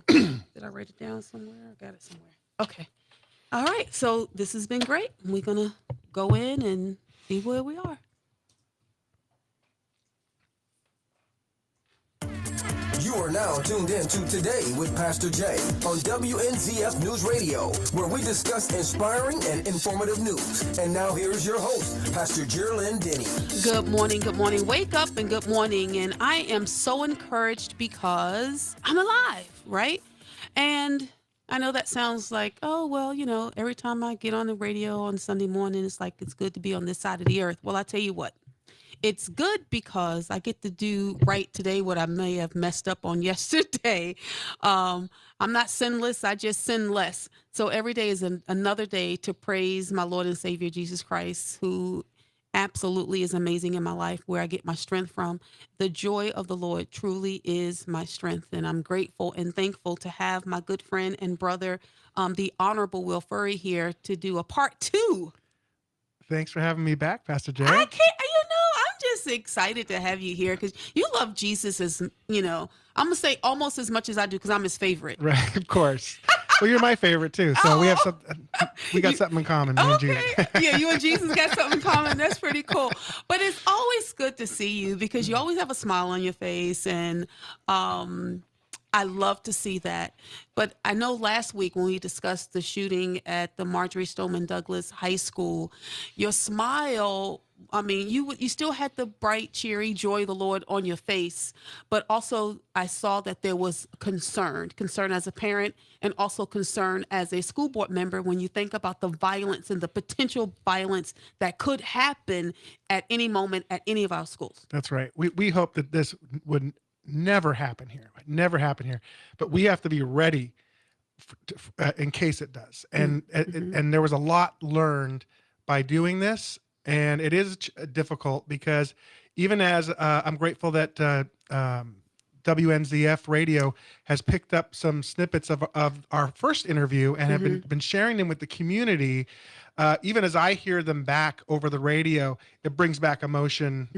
Did I write it down somewhere? I got it somewhere. Okay. All right. So this has been great. We're going to go in and see where we are. You are now tuned in to Today with Pastor Jay on WNZF News Radio, where we discuss inspiring and informative news. And now here's your host, Pastor Jerlyn Denny. Good morning. Good morning. Wake up and good morning. And I am so encouraged because I'm alive, right? And I know that sounds like, oh, well, every time I get on the radio on Sunday morning, it's like it's good to be on this side of the earth. Well, I tell you what. It's good because I get to do right today what I may have messed up on yesterday. I'm not sinless, I just sin less. So every day is another day to praise my Lord and Savior Jesus Christ, who absolutely is amazing in my life, where I get my strength from. The joy of the Lord truly is my strength, and I'm grateful and thankful to have my good friend and brother, the Honorable Will Furry, here to do a part two. Thanks for having me back, Pastor Jay. I can't, I'm just excited to have you here because you love Jesus as, I'm going to say almost as much as I do because I'm his favorite. Right, of course. Well, you're my favorite too, so we got something in common. Me and Jesus. Yeah, you and Jesus got something in common. That's pretty cool. But it's always good to see you because you always have a smile on your face, and I love to see that. But I know last week when we discussed the shooting at the Marjory Stoneman Douglas High School, your smile, I mean, you still had the bright, cheery joy of the Lord on your face, but also I saw that there was concern as a parent and also concern as a school board member when you think about the violence and the potential violence that could happen at any moment at any of our schools. That's right. We hope that this would never happen here. But we have to be ready in case it does. And and there was a lot learned by doing this. And it is difficult because even as I'm grateful that WNZF Radio has picked up some snippets of our first interview and have been sharing them with the community. Even as I hear them back over the radio, it brings back emotion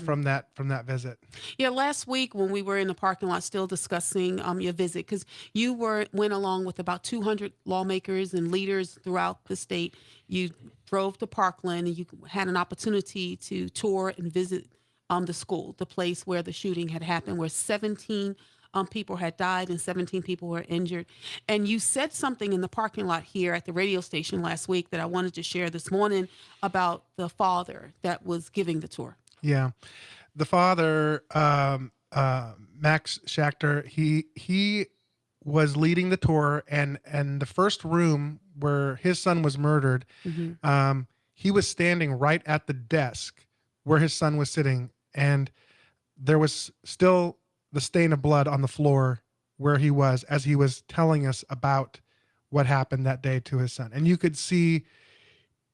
from that visit. Yeah, last week when we were in the parking lot still discussing your visit, because you went along with about 200 lawmakers and leaders throughout the state. You drove to Parkland and you had an opportunity to tour and visit the school, the place where the shooting had happened, where 17 people had died and 17 people were injured. And you said something in the parking lot here at the radio station last week that I wanted to share this morning about the father that was giving the tour. Yeah. The father, Max Schachter, he was leading the tour, and the first room where his son was murdered, he was standing right at the desk where his son was sitting, and there was still the stain of blood on the floor where he was as he was telling us about what happened that day to his son. And you could see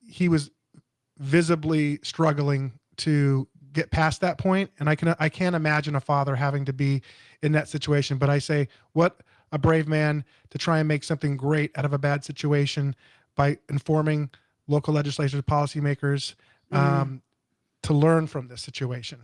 he was visibly struggling to get past that point. And I can't imagine a father having to be in that situation. But I say, what a brave man to try and make something great out of a bad situation by informing local legislators, policymakers, to learn from this situation.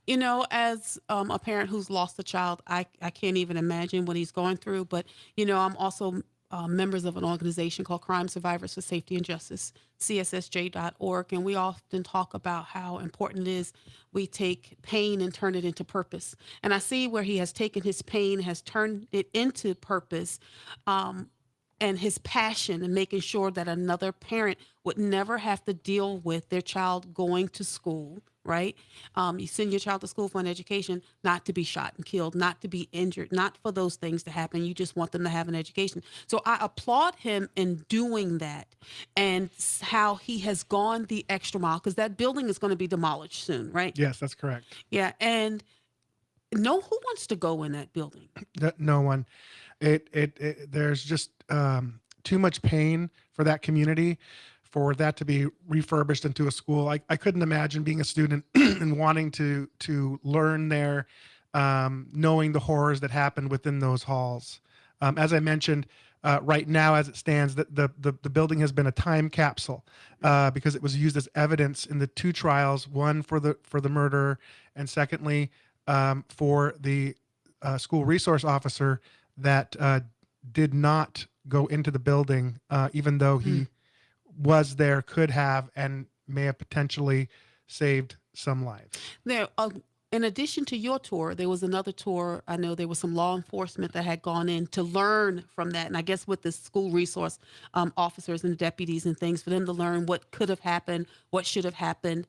As a parent who's lost a child, I can't even imagine what he's going through. But, I'm also members of an organization called Crime Survivors for Safety and Justice, cssj.org. And we often talk about how important it is we take pain and turn it into purpose. And I see where he has taken his pain, has turned it into purpose. And his passion and making sure that another parent would never have to deal with their child going to school, right? You send your child to school for an education, not to be shot and killed, not to be injured, not for those things to happen. You just want them to have an education. So I applaud him in doing that and how he has gone the extra mile, because that building is going to be demolished soon, right? Yes, that's correct. Yeah, and who wants to go in that building? No one. There's just too much pain for that community, for that to be refurbished into a school. I couldn't imagine being a student and wanting to learn there, knowing the horrors that happened within those halls. As I mentioned, right now, as it stands, the building has been a time capsule because it was used as evidence in the two trials, one for the murder, and secondly for the school resource officer that did not go into the building, even though he was there, could have, and may have potentially saved some lives. There, in addition to your tour, there was another tour. I know there was some law enforcement that had gone in to learn from that, and I guess with the school resource officers and deputies and things, for them to learn what could have happened, what should have happened.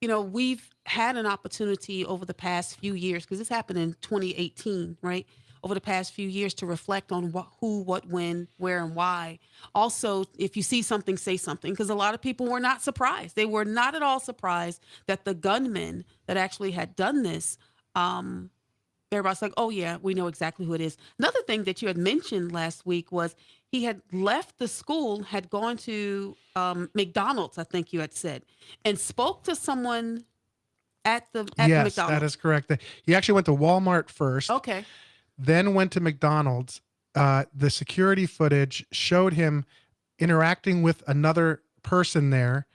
We've had an opportunity over the past few years, because this happened in 2018, right? Over the past few years, to reflect on who, what, when, where, and why. Also, if you see something, say something, because a lot of people were not surprised. They were not at all surprised that the gunman that actually had done this, everybody's like, oh yeah, we know exactly who it is. Another thing that you had mentioned last week was he had left the school, had gone to McDonald's, I think you had said, and spoke to someone at the Yes, McDonald's. that is correct. He actually went to Walmart first. Okay. Then went to McDonald's. The security footage showed him interacting with another person there,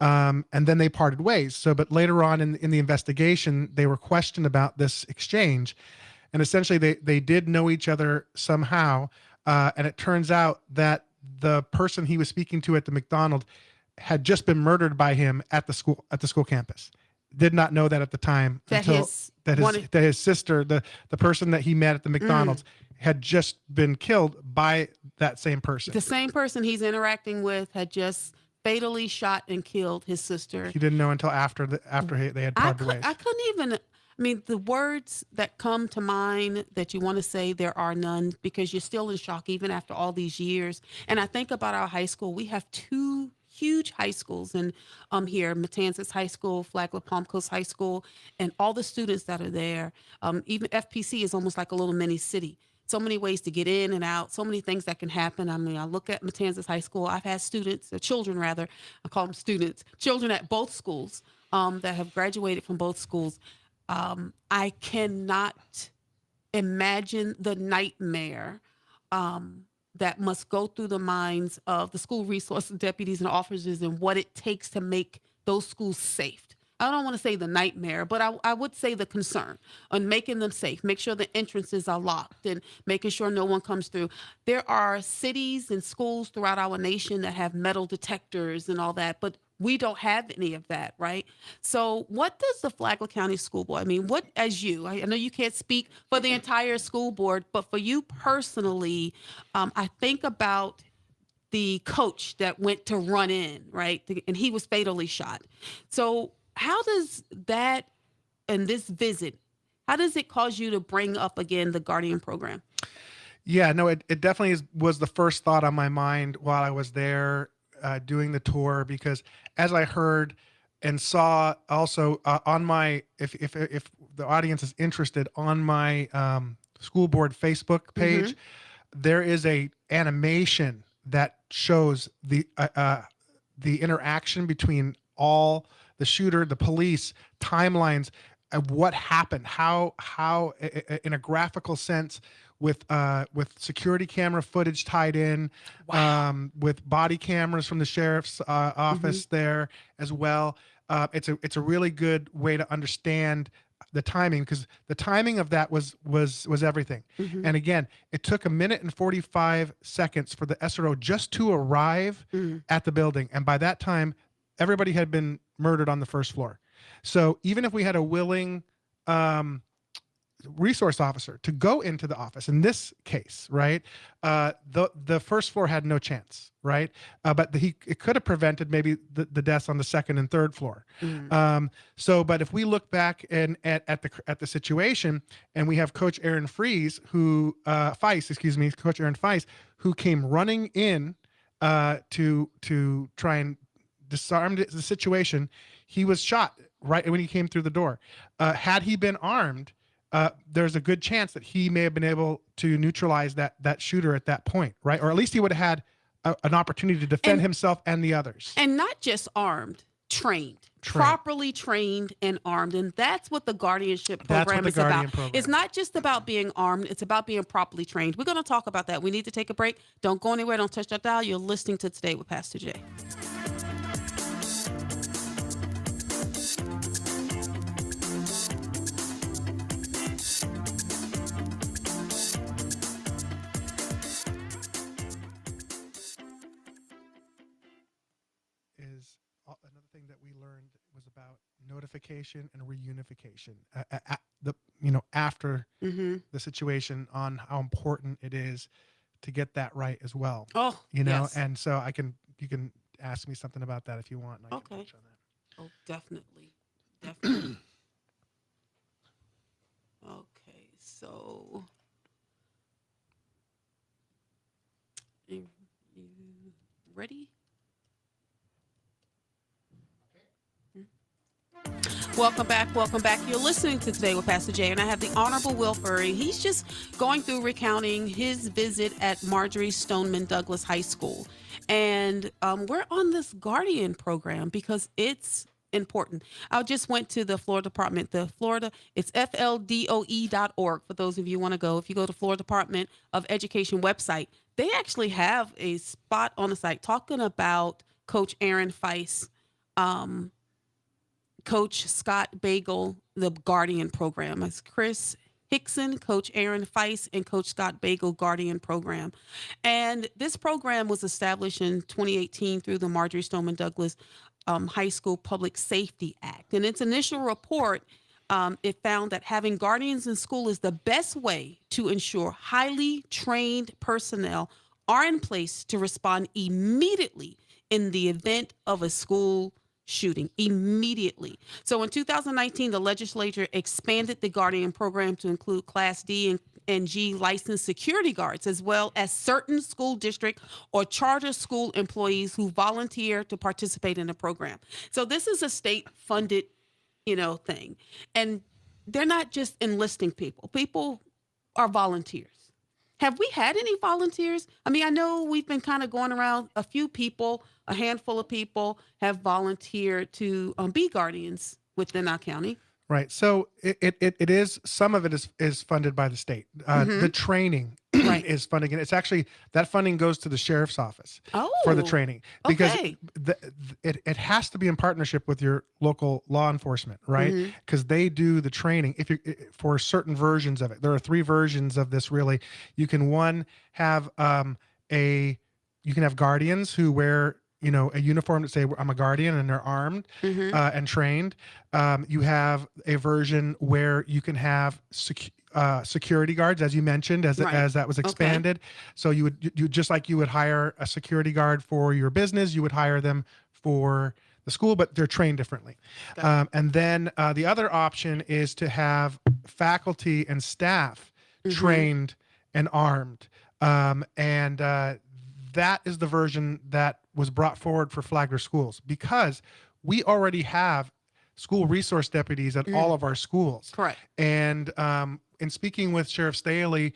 and then they parted ways. But later on in the investigation, they were questioned about this exchange, and essentially they did know each other somehow. And it turns out that the person he was speaking to at the McDonald's had just been murdered by him at the school campus. Did not know that at the time until his sister, the person that he met at the McDonald's, had just been killed by that same person. The same person he's interacting with had just fatally shot and killed his sister. He didn't know until after they had parted ways. I couldn't even. I mean, the words that come to mind that you want to say, there are none, because you're still in shock even after all these years. And I think about our high school. We have two huge high schools, and here, Matanzas High School, Flagler Palm Coast High School, and all the students that are there. Even FPC is almost like a little mini city. So many ways to get in and out, so many things that can happen. I mean, I look at Matanzas High School. I've had students, children rather, I call them students, children at both schools that have graduated from both schools. I cannot imagine the nightmare that must go through the minds of the school resource deputies and officers, and what it takes to make those schools safe. I don't want to say the nightmare, but I would say the concern on making them safe, make sure the entrances are locked, and making sure no one comes through. There are cities and schools throughout our nation that have metal detectors and all that, but we don't have any of that, right? So what does the Flagler County School Board, I mean, what, as you, I know you can't speak for the entire school board, but for you personally, I think about the coach that went to run in, right? And he was fatally shot. So how does that, and this visit, how does it cause you to bring up again the Guardian program? Yeah, no, it definitely was the first thought on my mind while I was there doing the tour, because as I heard and saw also on my, if the audience is interested, on my school board Facebook page, there is a animation that shows the interaction between all the shooter, the police, timelines of what happened, how in a graphical sense, with security camera footage tied in, with body cameras from the sheriff's office there as well. It's a really good way to understand the timing, because the timing of that was everything. And again, it took 1 minute and 45 seconds for the SRO just to arrive at the building, and by that time, everybody had been murdered on the first floor. So even if we had a willing resource officer to go into the office, in this case, right, the first floor had no chance, right? But it could have prevented maybe the deaths on the second and third floor. But if we look back at the situation, and we have Coach Aaron Feist, Coach Aaron Feist, who came running in to try and disarm the situation. He was shot right when he came through the door. Had he been armed, there's a good chance that he may have been able to neutralize that shooter at that point, right? Or at least he would have had an opportunity to defend himself and the others. And not just armed, trained. Properly trained and armed. And that's what the guardianship program is about. It's not just about being armed, it's about being properly trained. We're going to talk about that. We need to take a break. Don't go anywhere. Don't touch that dial. You're listening to Today with Pastor Jay. thing that we learned was about notification and reunification. After Mm-hmm. the situation, on how important it is to get that right as well. Oh, yes. And so you can ask me something about that if you want, and I can Okay. touch on that. Oh, definitely. Definitely. Okay, so you ready? Welcome back. Welcome back. You're listening to Today with Pastor Jay, and I have the Honorable Will Furry. He's just going through recounting his visit at Marjory Stoneman Douglas High School. And we're on this Guardian program because it's important. I just went to the Florida Department, it's fldoe.org for those of you who want to go. If you go to Florida Department of Education website, they actually have a spot on the site talking about Coach Aaron Feist, Coach Scott Bagel, the Guardian program. It's Chris Hickson, Coach Aaron Feist, and Coach Scott Bagel Guardian program. And this program was established in 2018 through the Marjory Stoneman Douglas High School Public Safety Act. In its initial report, it found that having guardians in school is the best way to ensure highly trained personnel are in place to respond immediately in the event of a school shooting immediately. So in 2019, the legislature expanded the Guardian program to include Class D and G licensed security guards, as well as certain school district or charter school employees who volunteer to participate in the program. So this is a state funded, thing. And they're not just enlisting people. People are volunteers. Have we had any volunteers? I mean, I know we've been kind of going around. A handful of people have volunteered to be guardians within our county. Right. So it is, some of it is funded by the state. The training Right. is funding, and it's actually, that funding goes to the sheriff's office Oh, for the training, because okay. it has to be in partnership with your local law enforcement, right? Because they do the training for certain versions of it. There are 3 versions of this, really. You can have you can have guardians who wear a uniform that say I'm a guardian, and they're armed and trained. You have a version where you can have security guards, as you mentioned, as that was expanded. Okay. So you just like you would hire a security guard for your business, you would hire them for the school, but they're trained differently. And then the other option is to have faculty and staff trained and armed. That is the version that was brought forward for Flagler schools, because we already have school resource deputies at all of our schools. Correct. And in speaking with Sheriff Staley,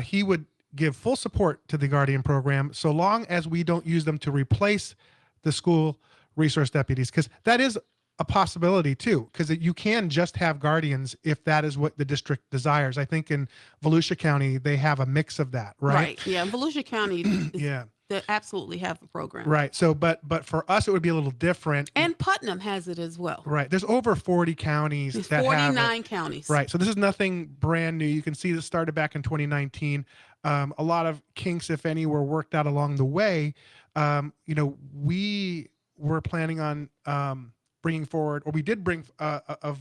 he would give full support to the Guardian program so long as we don't use them to replace the school resource deputies, because that is a possibility too, because you can just have guardians if that is what the district desires. I think in Volusia County, they have a mix of that, right? Right. Yeah. In Volusia County, they absolutely have a program. Right. So, but for us, it would be a little different. And Putnam has it as well. Right. There's over 40 counties There's that 49 have it. counties. Right. So this is nothing brand new. You can see this started back in 2019. A lot of kinks, if any, were worked out along the way. We were planning on bringing forward, or we did bring a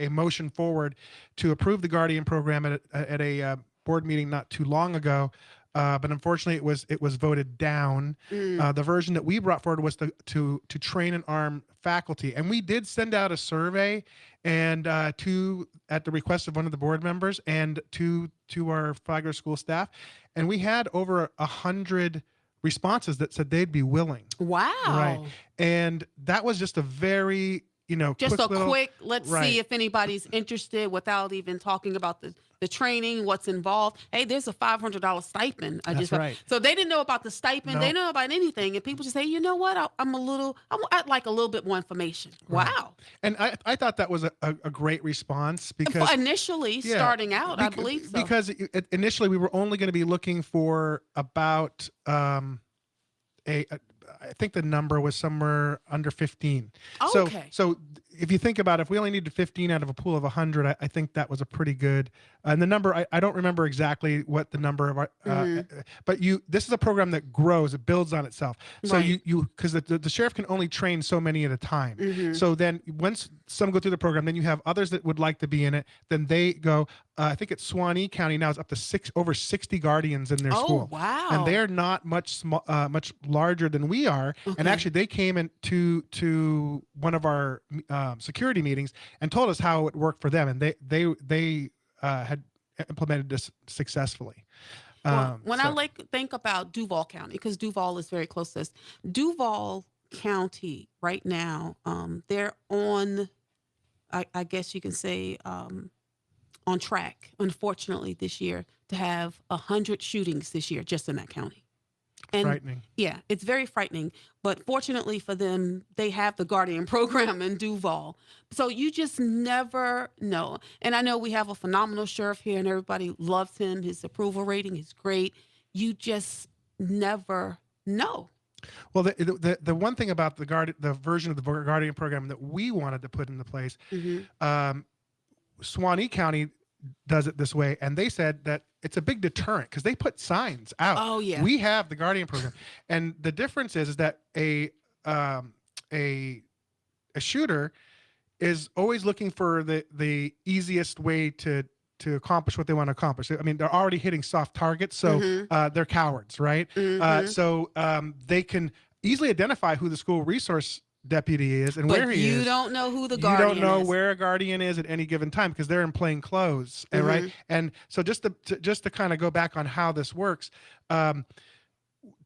motion forward to approve the Guardian program at a board meeting not too long ago. But unfortunately, it was voted down. The version that we brought forward was to train and arm faculty, and we did send out a survey, and at the request of one of the board members, and to our Flagler school staff, and we had over 100 responses that said they'd be willing. Wow! Right, and that was just a very quick, let's see if anybody's interested, without even talking about the training, what's involved. Hey, there's a $500 stipend. That's right. So they didn't know about the stipend. No. They didn't know about anything. And people just say, you know what? I'd like a little bit more information. Right. Wow. And I thought that was a great response, because initially starting out, I believe so. Because initially we were only going to be looking for about I think the number was somewhere under 15. Oh, okay. So if you think about it, if we only needed 15 out of a pool of 100, I think that was a pretty good. And the number, I don't remember exactly what the number of our, but this is a program that grows, it builds on itself. So Right. because the sheriff can only train so many at a time. So then once some go through the program, then you have others that would like to be in it. Then they go, I think it's Suwannee County now is up to over 60 guardians in their Oh, school. wow. And they're not much much larger than we are. And Okay. actually, they came to one of our security meetings and told us how it worked for them, and they had implemented this successfully. Well, when I So- think about Duval County, because Duval is very close to us, Duval County right now, they're on, I guess you can say, on track, unfortunately, this year to have 100 shootings this year just in that county. And frightening. yeah, it's very frightening. But fortunately for them, they have the Guardian program in Duval. So you just never know. And I know we have a phenomenal sheriff here and everybody loves him. His approval rating is great. You just never know. Well, the one thing about the version of the Guardian program that we wanted to put into place, Suwannee County does it this way, and they said that it's a big deterrent because they put signs out. Oh, yeah. We have the Guardian program, and the difference is that a shooter is always looking for the easiest way to accomplish what they want to accomplish. I mean, they're already hitting soft targets, so they're cowards, right? So they can easily identify who the school resource deputy is and where But he is. you don't know who the You Guardian don't know is. where a guardian is at any given time because they're in plain clothes, and right? And so just to kind of go back on how this works, to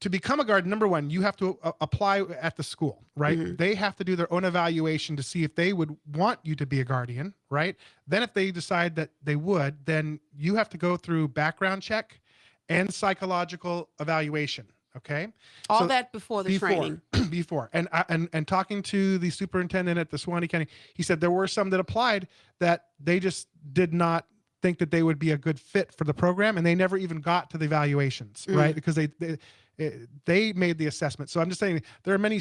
become a guardian, number one, you have to apply at the school, right? They have to do their own evaluation to see if they would want you to be a guardian, right? Then if they decide that they would, then you have to go through background check and psychological evaluation. Okay. All So that before the training. before and talking to the superintendent at the Suwannee County, he said there were some that applied that they just did not think that they would be a good fit for the program, and they never even got to the evaluations, right? Because they made the assessment. So I'm just saying there are many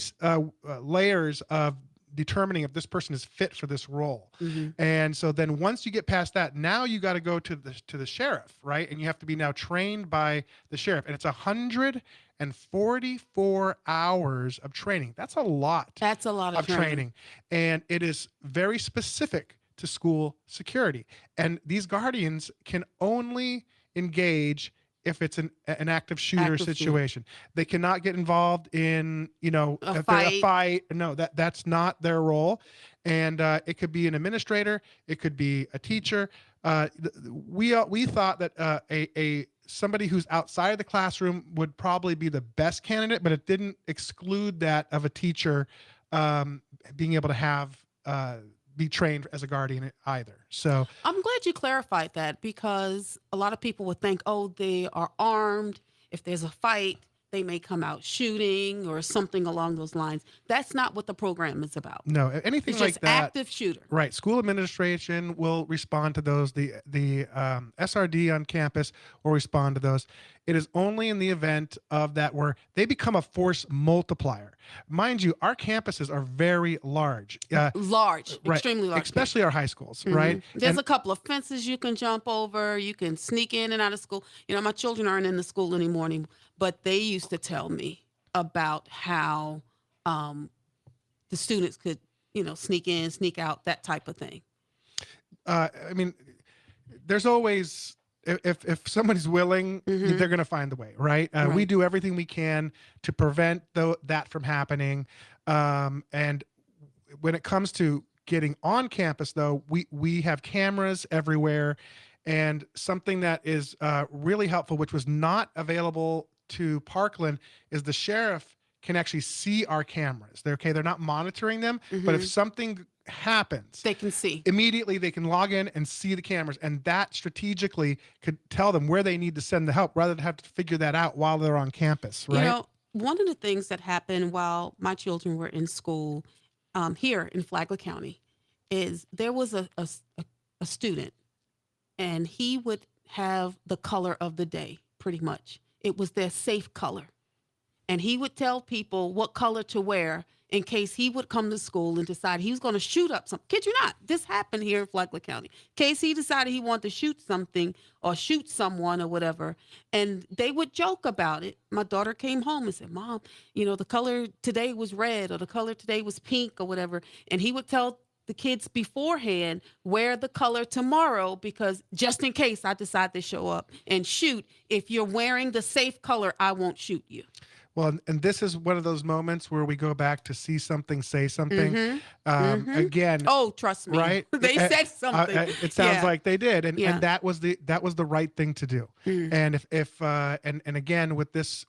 layers of determining if this person is fit for this role. And so then once you get past that, now you got to go to the sheriff, right? And you have to be now trained by the sheriff, and it's 144 hours of training. That's a lot. That's a lot of training. And it is very specific to school security. And these guardians can only engage if it's an active shooter situation. They cannot get involved in, A if they're fight. a fight. No, that's not their role. And it could be an administrator. It could be a teacher. We thought that somebody who's outside of the classroom would probably be the best candidate, but it didn't exclude that of a teacher being able to have be trained as a guardian either. So I'm glad you clarified that, because a lot of people would think, oh, they are armed. If there's a fight, they may come out shooting or something along those lines. That's not what the program is about. no, anything It's like just that. active shooter. Right. School administration will respond to those. The SRD on campus will respond to those. It is only in the event of that where they become a force multiplier. Mind you, our campuses are very large. Large, Right. extremely large. Especially our high schools, right? There's And- a couple of fences you can jump over. You can sneak in and out of school. My children aren't in the school anymore, but they used to tell me about how the students could, sneak in, sneak out, that type of thing. I mean, there's always if somebody's willing, they're going to find the way, right? We Right. do everything we can to prevent that from happening. And when it comes to getting on campus, though, we have cameras everywhere, and something that is really helpful, which was not available to Parkland, is the sheriff can actually see our cameras. They're not monitoring them, but if something happens, They can see. immediately they can log in and see the cameras, and that strategically could tell them where they need to send the help rather than have to figure that out while they're on campus, right? One of the things that happened while my children were in school here in Flagler County is there was a student, and he would have the color of the day, pretty much. It was their safe color. And he would tell people what color to wear in case he would come to school and decide he was going to shoot up something. Kid you not, this happened here in Flagler County. In case he decided he wanted to shoot something or shoot someone or whatever, and they would joke about it. My daughter came home and said, Mom, the color today was red or the color today was pink or whatever. And he would tell the kids beforehand, wear the color tomorrow, because just in case I decide to show up and shoot, if you're wearing the safe color, I won't shoot you. Well, and this is one of those moments where we go back to see something, say something. Again, Oh, trust me, right? They said something. It sounds like they did, and Yeah. that was the right thing to do. And if and again with this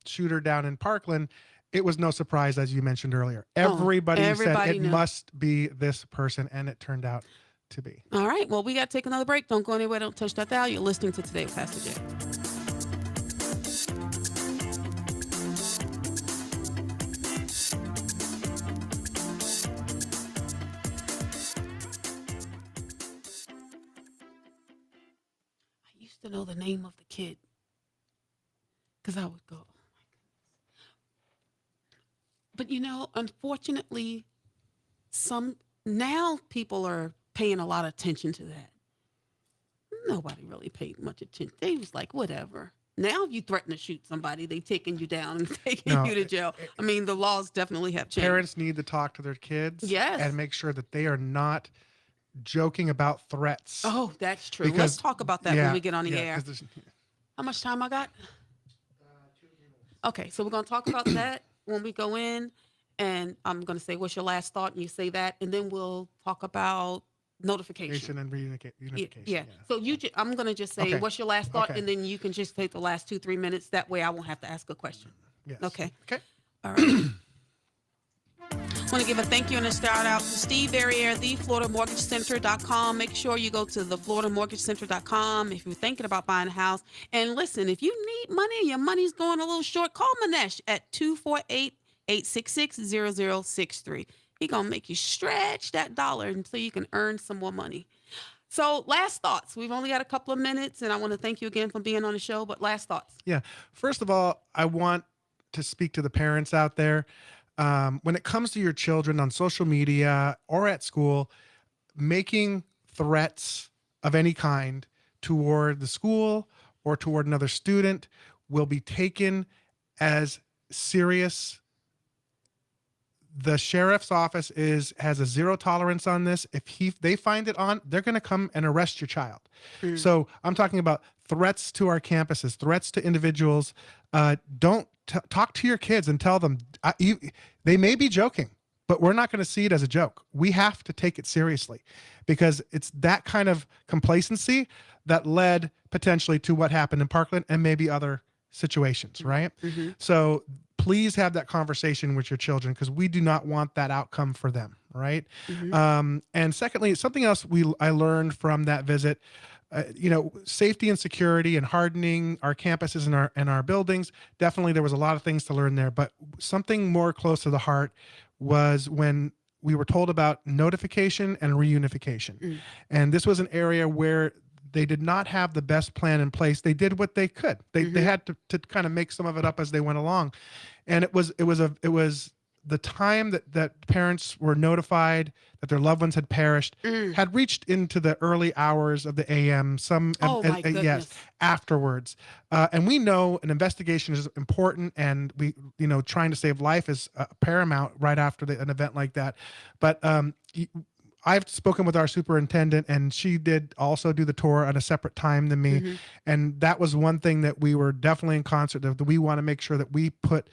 shooter down in Parkland, it was no surprise, as you mentioned earlier. Everybody said it knew. must be this person, and it turned out to be. All right, well, we got to take another break. Don't go anywhere. Don't touch that dial. You're listening to Today with Pastor Jay. I used to know the name of the kid because I would go, oh my goodness. But unfortunately, now people are paying a lot of attention to that. Nobody really paid much attention. They was like, whatever. Now, if you threaten to shoot somebody, they taking you down and taking you to jail. I mean, the laws definitely have changed. Parents need to talk to their kids, Yes. and make sure that they are not joking about threats. Oh, that's true. Because- Let's talk about that when we get on the yeah, air. 'cause there's- How much time I got? Okay, so we're going to talk about that when we go in. And I'm going to say, what's your last thought? And you say that. And then we'll talk about notification. and unification. Yeah. So I'm going to just say, Okay. what's your last thought? Okay. And then you can just take the last 2-3 minutes. That way I won't have to ask a question. Yes. Okay. Okay. All right. I want to give a thank you and a shout out to Steve Verrier, thefloridamortgagecenter.com. Make sure you go to thefloridamortgagecenter.com if you're thinking about buying a house. And listen, if you need money and your money's going a little short, call Manesh at 248-866-0063. He's going to make you stretch that dollar until you can earn some more money. So last thoughts. We've only got a couple of minutes, and I want to thank you again for being on the show, but last thoughts. Yeah. First of all, I want to speak to the parents out there. When it comes to your children on social media or at school, making threats of any kind toward the school or toward another student will be taken as serious. The sheriff's office has a zero tolerance on this. If they find it on, they're going to come and arrest your child. So I'm talking about threats to our campuses, threats to individuals. Don't talk to your kids and tell them they may be joking, but we're not going to see it as a joke. We have to take it seriously, because it's that kind of complacency that led potentially to what happened in Parkland and maybe other situations, right? So please have that conversation with your children, because we do not want that outcome for them, right? And secondly, something else I learned from that visit, safety and security and hardening our campuses and our buildings. Definitely, there was a lot of things to learn there, but something more close to the heart was when we were told about notification and reunification. And this was an area where they did not have the best plan in place. They did what they could. They had to kind of make some of it up as they went along. And it was the time that parents were notified that their loved ones had perished had reached into the early hours of the AM. My goodness. Yes, afterwards. And we know an investigation is important, and we trying to save life is paramount right after an event like that. But I've spoken with our superintendent, and she did also do the tour at a separate time than me. And that was one thing that we were definitely in concert of. That we want to make sure that we put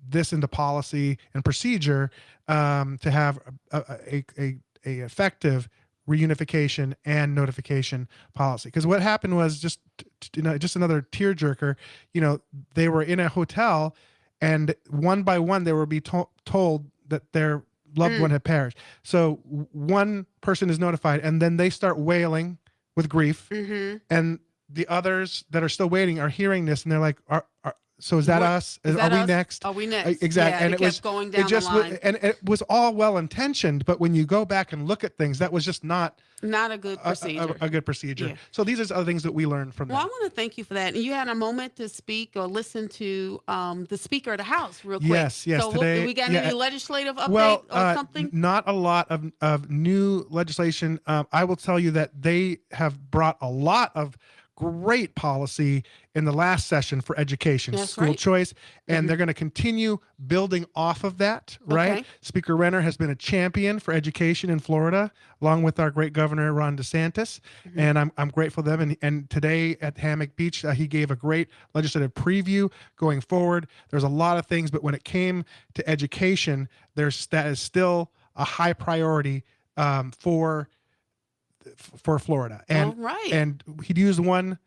this into policy and procedure to have a effective reunification and notification policy. Because what happened was just another tearjerker. They were in a hotel, and one by one they were told that their loved one had perished. So one person is notified, and then they start wailing with grief, and the others that are still waiting are hearing this, and they're like, So is that What- us? is Are that we us? next? Are we next? Exactly. Yeah, And it it was kept going down it just the line. and it was all well intentioned, but when you go back and look at things, that was just not Not a good procedure. a good procedure. Yeah. So these are other things that we learned from Well, I them. want to thank you for that. And you had a moment to speak or listen to the Speaker of the House real quick. Yes. So Today, we got any legislative update well, or something? not a lot of new legislation. I will tell you that they have brought a lot of great policy in the last session for education, That's school right. choice, and they're going to continue building off of that, right? Okay. Speaker Renner has been a champion for education in Florida, along with our great governor, Ron DeSantis, and I'm grateful to them. And today at Hammock Beach, he gave a great legislative preview going forward. There's a lot of things, but when it came to education, that is still a high priority for Florida. And All right. and he'd used one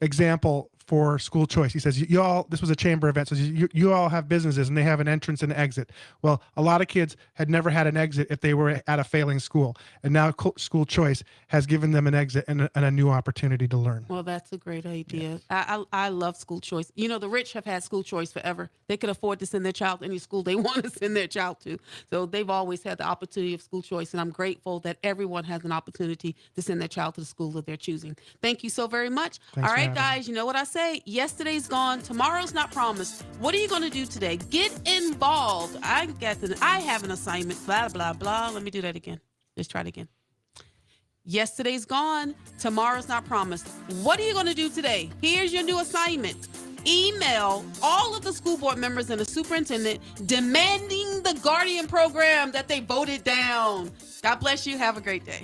example for school choice. He says, you all, this was a chamber event, so you all have businesses and they have an entrance and exit. Well, a lot of kids had never had an exit if they were at a failing school. And now school choice has given them an exit and a new opportunity to learn. Well, that's a great idea. I love school choice. You know, the rich have had school choice forever. They could afford to send their child to any school they want to send their child to. So they've always had the opportunity of school choice. And I'm grateful that everyone has an opportunity to send their child to the school of their choosing. Thank you so very much. Thanks All for right, having me. guys, you know what I say? Yesterday's gone. Tomorrow's not promised. What are you going to do today? Get involved. I have an assignment. Blah, blah, blah. Let me do that again. Let's try it again. Yesterday's gone. Tomorrow's not promised. What are you going to do today? Here's your new assignment. Email all of the school board members and the superintendent demanding the Guardian program that they voted down. God bless you. Have a great day.